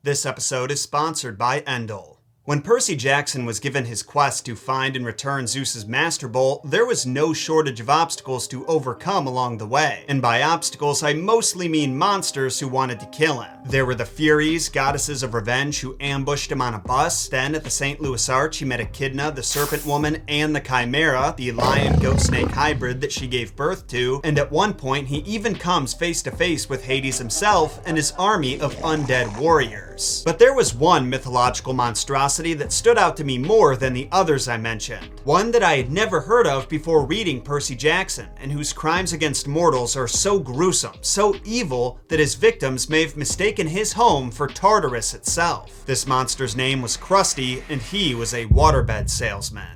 This episode is sponsored by Endel. When Percy Jackson was given his quest to find and return Zeus's Master Bolt, there was no shortage of obstacles to overcome along the way. And by obstacles, I mostly mean monsters who wanted to kill him. There were the Furies, goddesses of revenge, who ambushed him on a bus. Then at the St. Louis Arch, he met Echidna, the Serpent Woman, and the Chimera, the lion-goat-snake hybrid that she gave birth to. And at one point, he even comes face to face with Hades himself and his army of undead warriors. But there was one mythological monstrosity that stood out to me more than the others I mentioned. One that I had never heard of before reading Percy Jackson, and whose crimes against mortals are so gruesome, so evil, that his victims may have mistaken his home for Tartarus itself. This monster's name was Krusty, and he was a waterbed salesman.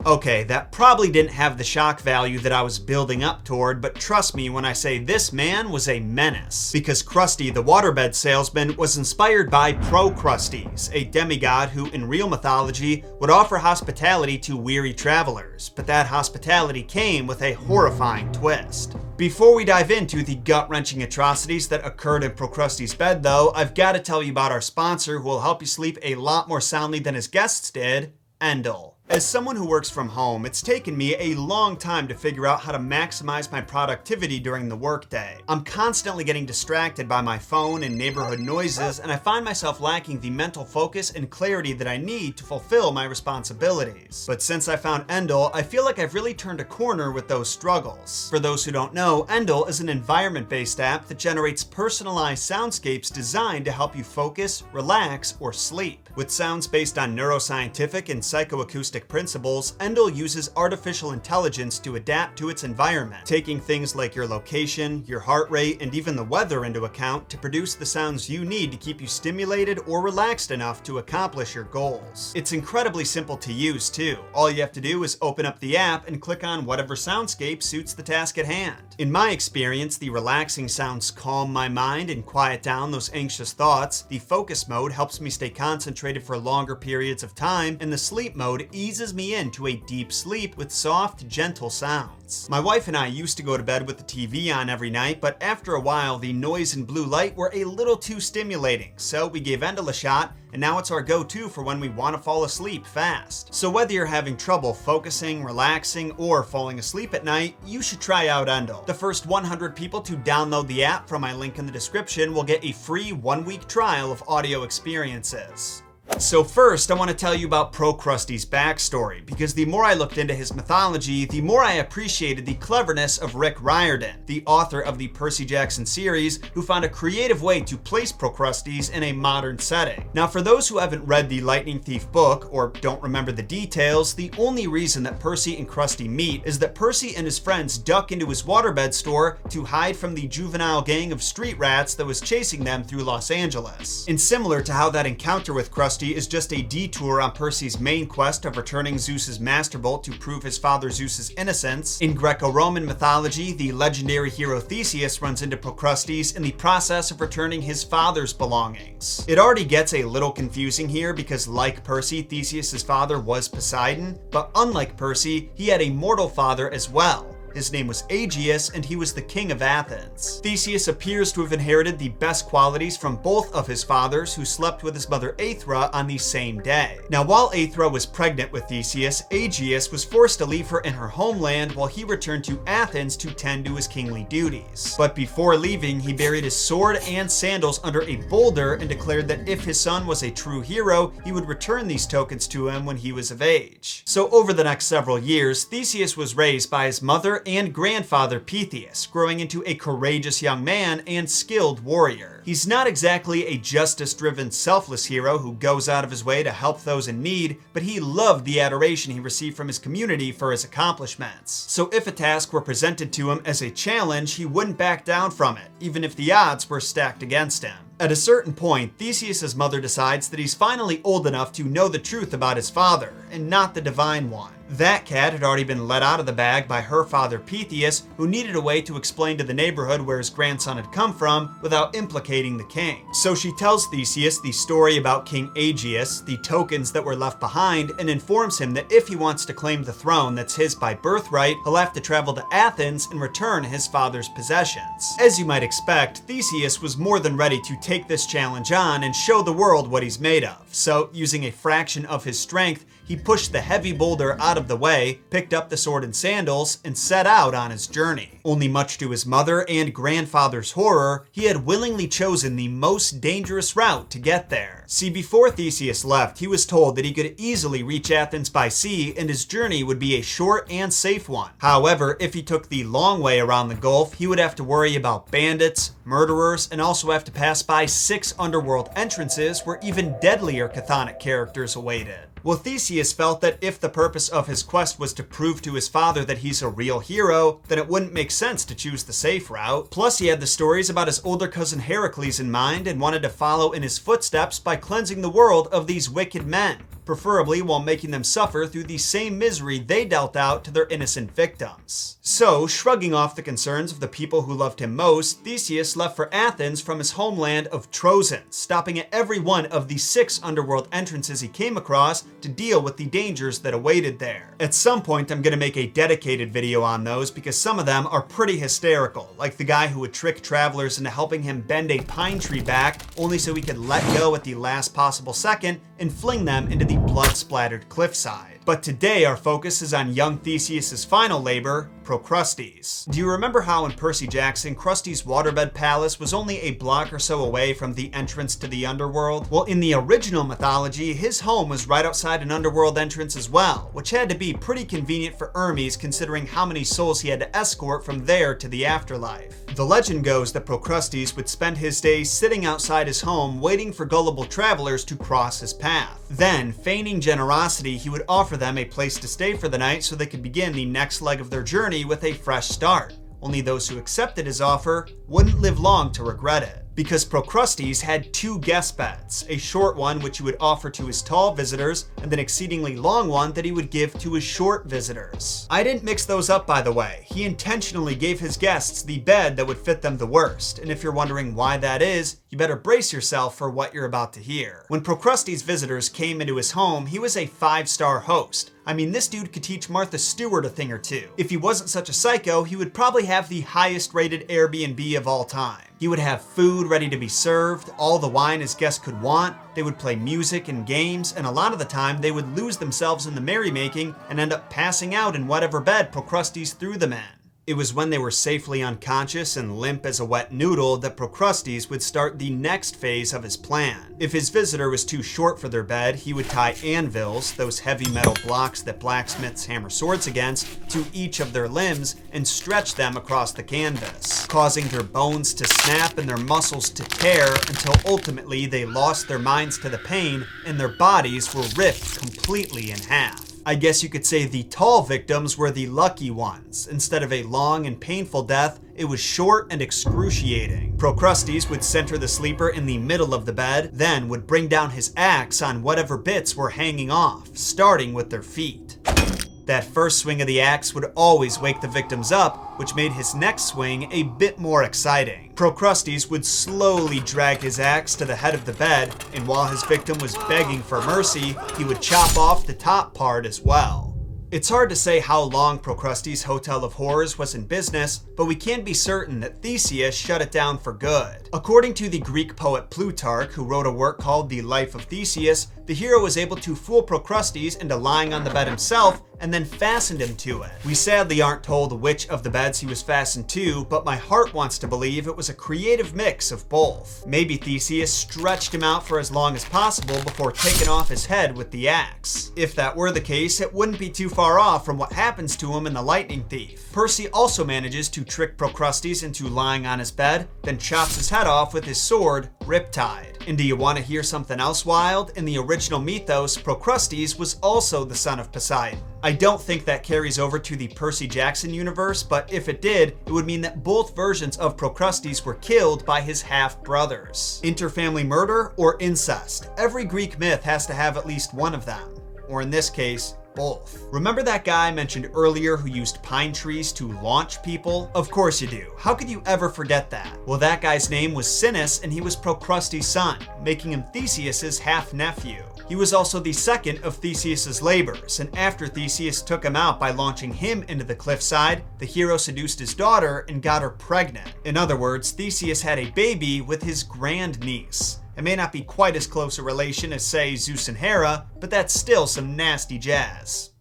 Okay, that probably didn't have the shock value that I was building up toward, but trust me when I say this man was a menace. Because Krusty, the waterbed salesman, was inspired by Procrustes, a demigod who, in real mythology, would offer hospitality to weary travelers. But that hospitality came with a horrifying twist. Before we dive into the gut-wrenching atrocities that occurred in Procrustes' bed, though, I've got to tell you about our sponsor who will help you sleep a lot more soundly than his guests did, Endel. As someone who works from home, it's taken me a long time to figure out how to maximize my productivity during the workday. I'm constantly getting distracted by my phone and neighborhood noises, and I find myself lacking the mental focus and clarity that I need to fulfill my responsibilities. But since I found Endel, I feel like I've really turned a corner with those struggles. For those who don't know, Endel is an environment-based app that generates personalized soundscapes designed to help you focus, relax, or sleep. With sounds based on neuroscientific and psychoacoustic principles, Endel uses artificial intelligence to adapt to its environment, taking things like your location, your heart rate, and even the weather into account to produce the sounds you need to keep you stimulated or relaxed enough to accomplish your goals. It's incredibly simple to use too. All you have to do is open up the app and click on whatever soundscape suits the task at hand. In my experience, the relaxing sounds calm my mind and quiet down those anxious thoughts, the focus mode helps me stay concentrated for longer periods of time, and the sleep mode eases me into a deep sleep with soft, gentle sounds. My wife and I used to go to bed with the TV on every night, but after a while, the noise and blue light were a little too stimulating, so we gave Endel a shot, and now it's our go-to for when we want to fall asleep fast. So whether you're having trouble focusing, relaxing, or falling asleep at night, you should try out Endel. The first 100 people to download the app from my link in the description will get a free 1-week trial of audio experiences. So first, I want to tell you about Procrustes' backstory, because the more I looked into his mythology, the more I appreciated the cleverness of Rick Riordan, the author of the Percy Jackson series, who found a creative way to place Procrustes in a modern setting. Now, for those who haven't read the Lightning Thief book, or don't remember the details, the only reason that Percy and Krusty meet is that Percy and his friends duck into his waterbed store to hide from the juvenile gang of street rats that was chasing them through Los Angeles. And similar to how that encounter with Krusty is just a detour on Percy's main quest of returning Zeus's Master Bolt to prove his father Zeus's innocence, in Greco-Roman mythology, the legendary hero Theseus runs into Procrustes in the process of returning his father's belongings. It already gets a little confusing here because, like Percy, Theseus' father was Poseidon, but unlike Percy, he had a mortal father as well. His name was Aegeus, and he was the king of Athens. Theseus appears to have inherited the best qualities from both of his fathers, who slept with his mother Aethra on the same day. Now, while Aethra was pregnant with Theseus, Aegeus was forced to leave her in her homeland while he returned to Athens to tend to his kingly duties. But before leaving, he buried his sword and sandals under a boulder and declared that if his son was a true hero, he would return these tokens to him when he was of age. So over the next several years, Theseus was raised by his mother and grandfather Pythias, growing into a courageous young man and skilled warrior. He's not exactly a justice-driven, selfless hero who goes out of his way to help those in need, but he loved the adoration he received from his community for his accomplishments. So if a task were presented to him as a challenge, he wouldn't back down from it, even if the odds were stacked against him. At a certain point, Theseus' mother decides that he's finally old enough to know the truth about his father, and not the divine one. That cat had already been let out of the bag by her father Pythias, who needed a way to explain to the neighborhood where his grandson had come from without implicating the king. So she tells Theseus the story about King Aegeus, the tokens that were left behind, and informs him that if he wants to claim the throne that's his by birthright, he'll have to travel to Athens and return his father's possessions. As you might expect, Theseus was more than ready to take this challenge on and show the world what he's made of. So, using a fraction of his strength, he pushed the heavy boulder out of the way, picked up the sword and sandals, and set out on his journey. Only much to his mother and grandfather's horror, he had willingly chosen the most dangerous route to get there. See, before Theseus left, he was told that he could easily reach Athens by sea and his journey would be a short and safe one. However, if he took the long way around the Gulf, he would have to worry about bandits, murderers, and also have to pass by 6 underworld entrances where even deadlier chthonic characters awaited. Well, Theseus felt that if the purpose of his quest was to prove to his father that he's a real hero, then it wouldn't make sense to choose the safe route. Plus, he had the stories about his older cousin Heracles in mind and wanted to follow in his footsteps by cleansing the world of these wicked men, preferably while making them suffer through the same misery they dealt out to their innocent victims. So, shrugging off the concerns of the people who loved him most, Theseus left for Athens from his homeland of Troezen, stopping at every one of the 6 underworld entrances he came across to deal with the dangers that awaited there. At some point, I'm going to make a dedicated video on those because some of them are pretty hysterical, like the guy who would trick travelers into helping him bend a pine tree back only so he could let go at the last possible second and fling them into the blood-splattered cliffside. But today our focus is on young Theseus' final labor, Procrustes. Do you remember how in Percy Jackson, Krusty's waterbed palace was only a block or so away from the entrance to the underworld? Well, in the original mythology, his home was right outside an underworld entrance as well, which had to be pretty convenient for Hermes considering how many souls he had to escort from there to the afterlife. The legend goes that Procrustes would spend his days sitting outside his home waiting for gullible travelers to cross his path. Then, feigning generosity, he would offer them a place to stay for the night so they could begin the next leg of their journey with a fresh start. Only those who accepted his offer wouldn't live long to regret it. Because Procrustes had 2 guest beds, a short one which he would offer to his tall visitors, and an exceedingly long one that he would give to his short visitors. I didn't mix those up, by the way. He intentionally gave his guests the bed that would fit them the worst, and if you're wondering why that is, you better brace yourself for what you're about to hear. When Procrustes' visitors came into his home, he was a 5-star host. I mean, this dude could teach Martha Stewart a thing or two. If he wasn't such a psycho, he would probably have the highest rated Airbnb of all time. He would have food ready to be served, all the wine his guests could want, they would play music and games, and a lot of the time they would lose themselves in the merrymaking and end up passing out in whatever bed Procrustes threw them in. It was when they were safely unconscious and limp as a wet noodle that Procrustes would start the next phase of his plan. If his visitor was too short for their bed, he would tie anvils, those heavy metal blocks that blacksmiths hammer swords against, to each of their limbs and stretch them across the canvas, causing their bones to snap and their muscles to tear until ultimately they lost their minds to the pain and their bodies were ripped completely in half. I guess you could say the tall victims were the lucky ones. Instead of a long and painful death, it was short and excruciating. Procrustes would center the sleeper in the middle of the bed, then would bring down his axe on whatever bits were hanging off, starting with their feet. That first swing of the axe would always wake the victims up, which made his next swing a bit more exciting. Procrustes would slowly drag his axe to the head of the bed, and while his victim was begging for mercy, he would chop off the top part as well. It's hard to say how long Procrustes' Hotel of Horrors was in business, but we can be certain that Theseus shut it down for good. According to the Greek poet Plutarch, who wrote a work called The Life of Theseus, the hero was able to fool Procrustes into lying on the bed himself and then fastened him to it. We sadly aren't told which of the beds he was fastened to, but my heart wants to believe it was a creative mix of both. Maybe Theseus stretched him out for as long as possible before taking off his head with the axe. If that were the case, it wouldn't be too far off from what happens to him in The Lightning Thief. Percy also manages to trick Procrustes into lying on his bed, then chops his head off with his sword, Riptide. And do you want to hear something else wild? In the original mythos, Procrustes was also the son of Poseidon. I don't think that carries over to the Percy Jackson universe, but if it did, it would mean that both versions of Procrustes were killed by his half-brothers. Interfamily murder or incest. Every Greek myth has to have at least one of them. Or in this case, both. Remember that guy I mentioned earlier who used pine trees to launch people? Of course you do. How could you ever forget that? Well, that guy's name was Sinis, and he was Procruste's son, making him Theseus's half-nephew. He was also the second of Theseus's labors, and after Theseus took him out by launching him into the cliffside, the hero seduced his daughter and got her pregnant. In other words, Theseus had a baby with his grandniece. It may not be quite as close a relation as, say, Zeus and Hera, but that's still some nasty jazz.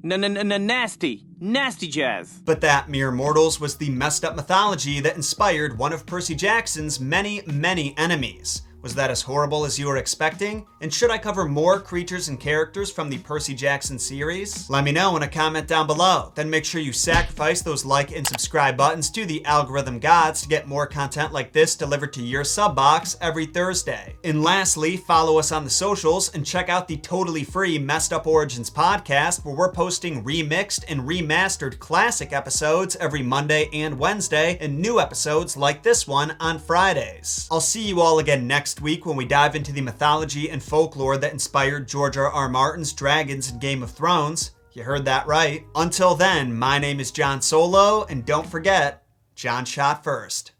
Nasty jazz. But that, mere mortals, was the messed up mythology that inspired one of Percy Jackson's many, many enemies. Was that as horrible as you were expecting? And should I cover more creatures and characters from the Percy Jackson series? Let me know in a comment down below. Then make sure you sacrifice those like and subscribe buttons to the algorithm gods to get more content like this delivered to your sub box every Thursday. And lastly, follow us on the socials and check out the totally free Messed Up Origins podcast, where we're posting remixed and remastered classic episodes every Monday and Wednesday, and new episodes like this one on Fridays. I'll see you all again next week when we dive into the mythology and folklore that inspired George R.R. Martin's dragons in Game of Thrones. You heard that right. Until then, my name is John Solo, and don't forget, John shot first.